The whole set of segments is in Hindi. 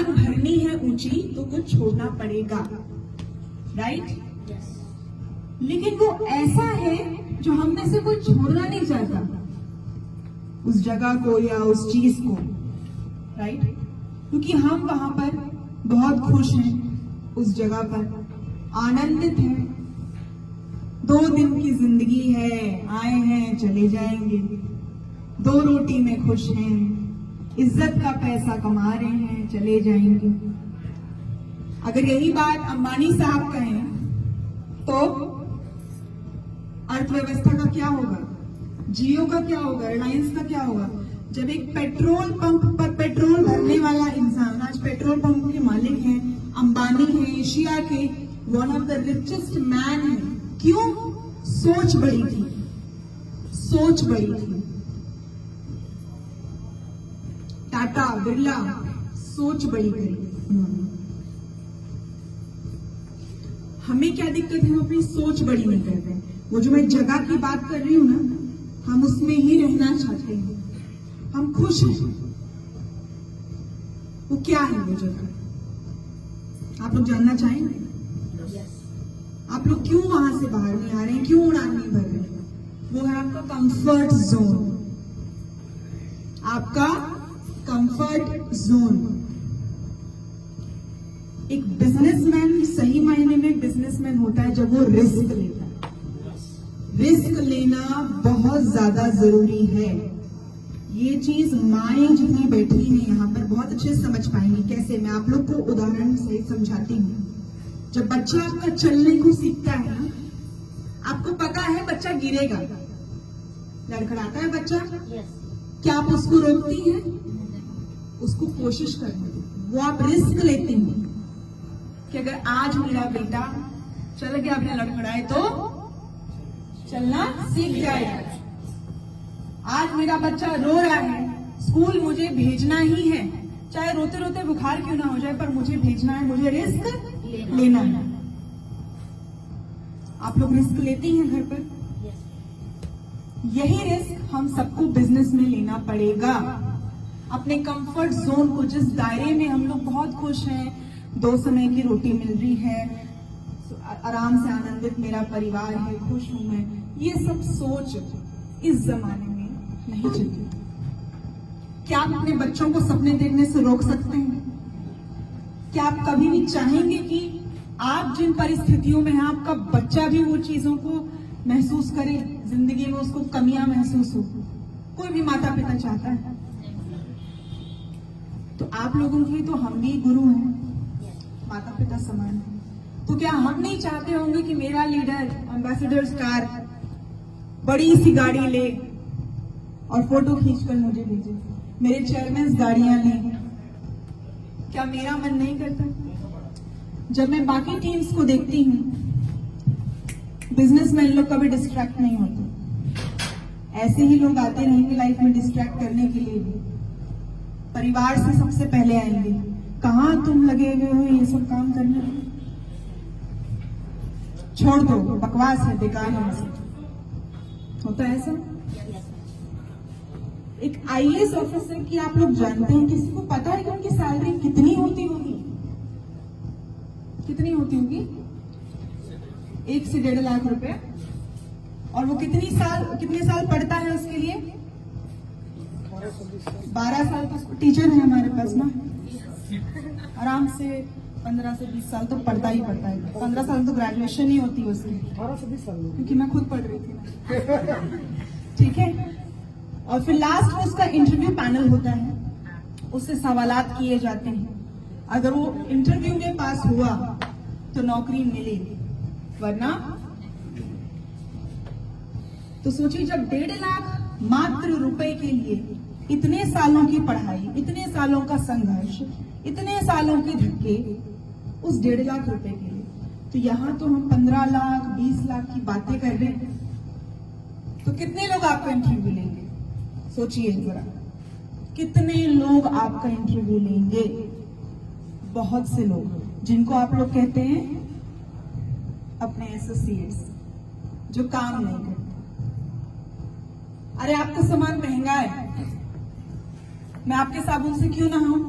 उड़ान भरनी है ऊंची तो कुछ छोड़ना पड़ेगा, राइट? लेकिन वो ऐसा है जो हम में से कोई छोड़ना नहीं चाहता, उस जगह को या उस चीज को, राइट? क्योंकि हम वहां पर बहुत खुश हैं, उस जगह पर आनंदित हैं। 2 दिन की जिंदगी है, आए हैं चले जाएंगे, 2 रोटी में खुश हैं, इज्जत का पैसा कमा रहे हैं, चले जाएंगे। अगर यही बात अंबानी साहब कहें तो अर्थव्यवस्था का क्या होगा, जियो का क्या होगा, रिलायंस का क्या होगा? जब एक पेट्रोल पंप पर पेट्रोल भरने वाला इंसान आज पेट्रोल पंप के मालिक हैं, अंबानी हैं, एशिया के one of the richest man है। क्यों? सोच बड़ी थी, सोच बड़ी थी। टाटा, बिरला, सोच बड़ी थी। हमें क्या दिक्कत है? हम अपनी सोच बड़ी नहीं कर रहे। वो जो मैं जगह की बात कर रही हूं ना, हम उसमें ही रहना चाहते हैं, हम खुश हैं। वो क्या है वो जगह? आप लोग जानना चाहेंगे? आप लोग क्यों वहां से बाहर नहीं आ रहे हैं, क्यों उड़ान नहीं भर रहे हैं? वो है आपका कंफर्ट जोन, आपका कंफर्ट जोन। एक बिजनेसमैन सही मायने में बिजनेसमैन होता है जब वो रिस्क लेता है। रिस्क लेना बहुत ज्यादा जरूरी है। ये चीज माएं जितनी बैठी हैं यहाँ पर बहुत अच्छे से समझ पाएंगी। कैसे? मैं आप लोग को उदाहरण से समझाती हूँ। जब बच्चा आपका चलने को सीखता है ना, आपको पता है बच्चा गिरेगा, लड़खड़ाता है बच्चा, क्या आप उसको रोकती हैं? उसको कोशिश करने दो। वो आप रिस्क लेती हैं कि अगर आज मेरा बेटा चल गया, अपने लड़खड़ाए तो चलना सीख जाएगा। आज मेरा बच्चा रो रहा है, स्कूल मुझे भेजना ही है, चाहे रोते रोते बुखार क्यों ना हो जाए, पर मुझे भेजना है, मुझे रिस्क लेना है। आप लोग रिस्क लेती हैं घर पर? यही रिस्क हम सबको बिजनेस में लेना पड़ेगा। अपने कंफर्ट जोन को, जिस दायरे में हम लोग बहुत खुश हैं, 2 समय की रोटी मिल रही है, आराम से आनंदित मेरा परिवार है, खुश हूं मैं, ये सब सोच इस जमाने में नहीं चलती। क्या आप अपने बच्चों को सपने देखने से रोक सकते हैं? क्या आप कभी भी चाहेंगे कि आप जिन परिस्थितियों में हैं, आपका बच्चा भी वो चीजों को महसूस करे, जिंदगी में उसको कमियां महसूस हो? कोई भी माता पिता चाहता है। तो आप लोगों के लिए तो हम भी गुरु हैं, माता पिता समान है। तो क्या हम नहीं चाहते होंगे कि मेरा लीडर एम्बेसडर्स कार, बड़ी सी गाड़ी ले और फोटो खींचकर मुझे भेजे, मेरे चेयरमैन गाड़ियां लें? क्या मेरा मन नहीं करता? जब मैं बाकी टीम्स को देखती हूँ, बिजनेसमैन लोग कभी डिस्ट्रैक्ट नहीं होते। ऐसे ही लोग आते रहेंगे लाइफ में डिस्ट्रैक्ट करने के लिए भी। परिवार से सबसे पहले आएंगे, कहाँ तुम लगे हुए हो ये सब काम करने में? छोड़ दो, बकवास है, बेकार है। होता है ऐसा? एक आईएएस ऑफिसर की आप लोग जानते हैं, किसी को पता है कि उनकी सैलरी कितनी होती होगी? कितनी होती होगी? 1 से 1.5 लाख रुपए। और वो कितने साल पढ़ता है उसके लिए? 12 साल। तो टीचर है हमारे पास ना, आराम से 15 से 20 साल तो पढ़ता ही पढ़ता है। 15 साल तो ग्रेजुएशन ही होती है उसकी। 18 से 20 साल, क्योंकि मैं खुद पढ़ रही थी। ठीक है। और फिर लास्ट में उसका इंटरव्यू पैनल होता है, उससे सवालात किए जाते हैं। अगर वो इंटरव्यू में पास हुआ तो नौकरी मिलेगी, वरना तो सोचिए, जब 1.5 लाख मात्र रुपए के लिए इतने सालों की पढ़ाई, इतने सालों का संघर्ष, इतने सालों के धक्के, उस 1.5 लाख रुपए के लिए, तो यहाँ तो हम 15 लाख 20 लाख की बातें कर रहे हैं। तो कितने लोग आपका इंटरव्यू लेंगे? सोचिए जरा, कितने लोग आपका इंटरव्यू लेंगे? बहुत से लोग, जिनको आप लोग कहते हैं अपने एसोसिएट्स, जो काम नहीं करते। अरे आपका सामान महंगा है, मैं आपके साबुन से क्यों नहाऊं?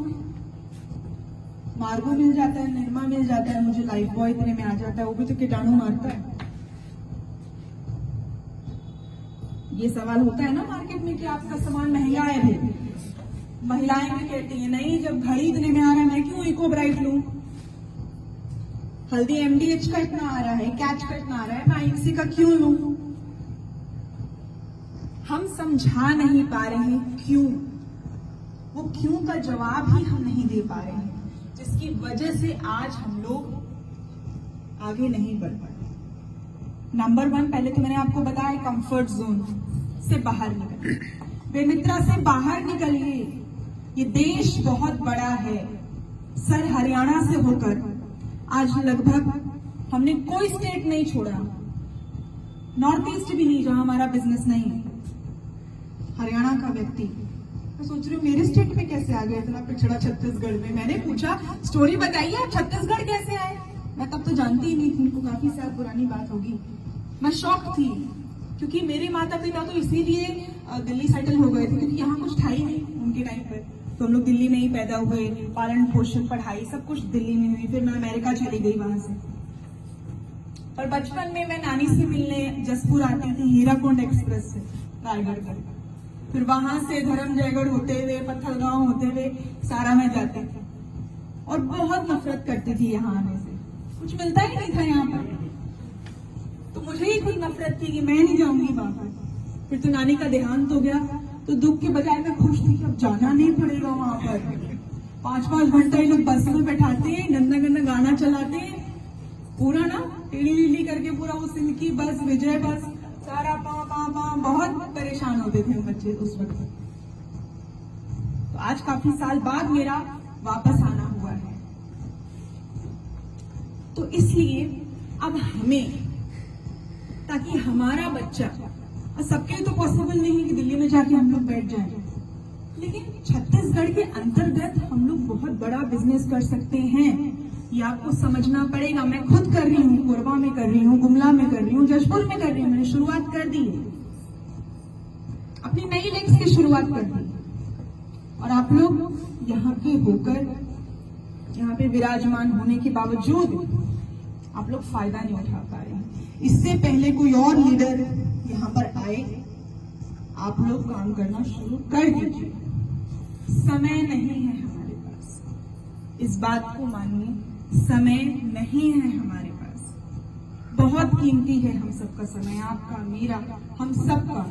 मार्गो मिल जाता है, निर्मा मिल जाता है, मुझे लाइफ बॉय इतने में आ जाता है, वो भी तो कीटाणु मारता है। ये सवाल होता है ना मार्केट में कि आपका सामान महंगा है भी। महिलाएं भी कहती हैं नहीं, जब घड़ी इतने में आ रहा है मैं क्यों इको ब्राइट लूं, हल्दी MDH का इतना आ रहा है, कैच का इतना आ रहा है, मैं ICSI का क्यों लूं। हम समझा नहीं पा रहे क्यों, वो क्यों का जवाब ही हम नहीं दे पा रहे हैं, जिसकी वजह से आज हम लोग आगे नहीं बढ़ पा रहे। नंबर 1, पहले तो मैंने आपको बताया कंफर्ट जोन से बाहर निकलिए, बेमित्रा से बाहर निकलिए। ये देश बहुत बड़ा है, सर हरियाणा से होकर आज लगभग हमने कोई स्टेट नहीं छोड़ा, नॉर्थ ईस्ट भी नहीं जहां हमारा बिजनेस नहीं है। हरियाणा का व्यक्ति, मैं सोच रही हूँ मेरे स्टेट में कैसे आ गया इतना पिछड़ा छत्तीसगढ़ में। मैंने पूछा स्टोरी बताइए आप छत्तीसगढ़ कैसे आए, मैं तब तो जानती ही नहीं थी, इनको काफी साल पुरानी बात होगी। मैं शॉक थी क्योंकि मेरे माता पिता तो इसीलिए दिल्ली सेटल हो गए थे क्योंकि यहाँ कुछ था ही नहीं उनके टाइम पर, तो हम लोग दिल्ली में ही पैदा हुए, पालन पोषण पढ़ाई सब कुछ दिल्ली में हुई। फिर मैं अमेरिका चली गई वहां से। और बचपन में मैं नानी से मिलने जसपुर आती थी हीराकुंड एक्सप्रेस से रायगढ़ तक, फिर वहां से धर्मजयगढ़ होते हुए पत्थलगांव होते हुए सारा में जाती थी और बहुत नफरत करती थी यहाँ आने से, कुछ मिलता ही नहीं था यहाँ पर, तो मुझे ही खुद नफरत थी कि मैं नहीं जाऊंगी वहां। फिर तो नानी का देहांत हो गया तो दुख के बजाय मैं खुश थी कि अब जाना नहीं पड़ेगा वहां पर। 5-5 घंटा ये लोग बस में बैठाते हैं, गंदा गंदा गाना चलाते हैं, पूरा ना टेढ़ी लीली करके पूरा वो सिल्की बस, विजय बस, सारा पा पा पा, बहुत परेशान होते थे बच्चे उस वक्त। तो आज काफी साल बाद मेरा वापस आना हुआ है, तो इसलिए अब हमें, ताकि हमारा बच्चा, सबके लिए तो पॉसिबल नहीं है कि दिल्ली में जाके हम लोग बैठ जाएं, लेकिन छत्तीसगढ़ के अंतर्गत हम लोग बहुत बड़ा बिजनेस कर सकते हैं। ये आपको समझना पड़ेगा। मैं खुद कर रही हूँ, कोरबा में कर रही हूँ, गुमला में कर रही हूँ, जशपुर में कर रही हूँ, मैंने शुरुआत कर दी है, अपनी नई लेग्स की शुरुआत कर दी। और आप लोग यहाँ के होकर, यहाँ पे विराजमान होने के बावजूद आप लोग फायदा नहीं उठा पा रहे हैं। इससे पहले कोई और लीडर यहाँ पर आए, आप लोग काम करना शुरू कर दीजिए। समय नहीं है हमारे पास, इस बात को मानिए, समय नहीं है हमारे पास। बहुत कीमती है हम सबका समय, आपका, मेरा, हम सबका।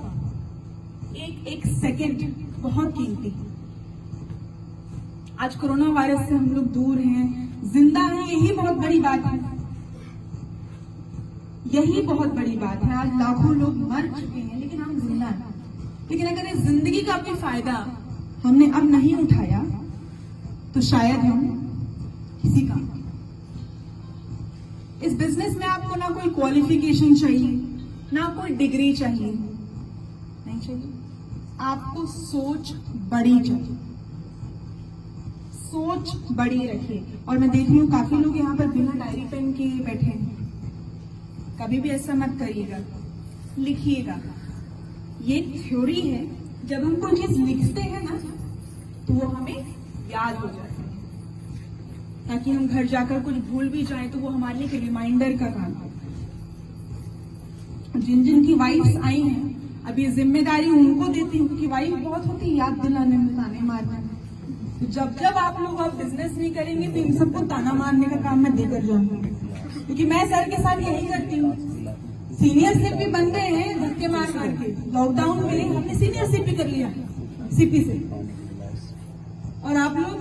एक सेकंड बहुत कीमती है। आज कोरोना वायरस से हम लोग दूर हैं, जिंदा हैं, यही बहुत बड़ी बात है, यही बहुत बड़ी बात है। आज लाखों लोग मर चुके हैं लेकिन हम जिंदा हैं। लेकिन अगर इस जिंदगी का भी फायदा हमने अब नहीं उठाया तो शायद हम किसी काम। इस बिजनेस में आपको ना कोई क्वालिफिकेशन चाहिए, ना कोई डिग्री चाहिए, नहीं चाहिए, आपको सोच बड़ी चाहिए। सोच बड़ी रखिए। और मैं देख रही हूँ काफी लोग यहाँ पर बिना डायरी पेन के बैठे हैं। कभी भी ऐसा मत करिएगा, लिखिएगा। ये थ्योरी है, जब हम कोई चीज लिखते हैं ना तो वो हमें याद हो जाती है, ताकि हम घर जाकर कुछ भूल भी जाए तो वो हमारे लिए एक रिमाइंडर का काम है। जिन जिन की वाइफ्स आई हैं, अब ये जिम्मेदारी उनको देती हूँ कि वाइफ बहुत होती है याद दिलाने में, ताने मारने में। तो जब जब आप लोग अब बिजनेस नहीं करेंगे तो इन सबको ताना मारने का काम मैं देकर जाऊंगी, क्योंकि मैं सर के साथ यही करती हूँ। सीनियर सिप भी बन गए हैं धक्के मार मार के। लॉकडाउन में हमने सीनियर सिप भी कर लिया सीपी से, और आप लोग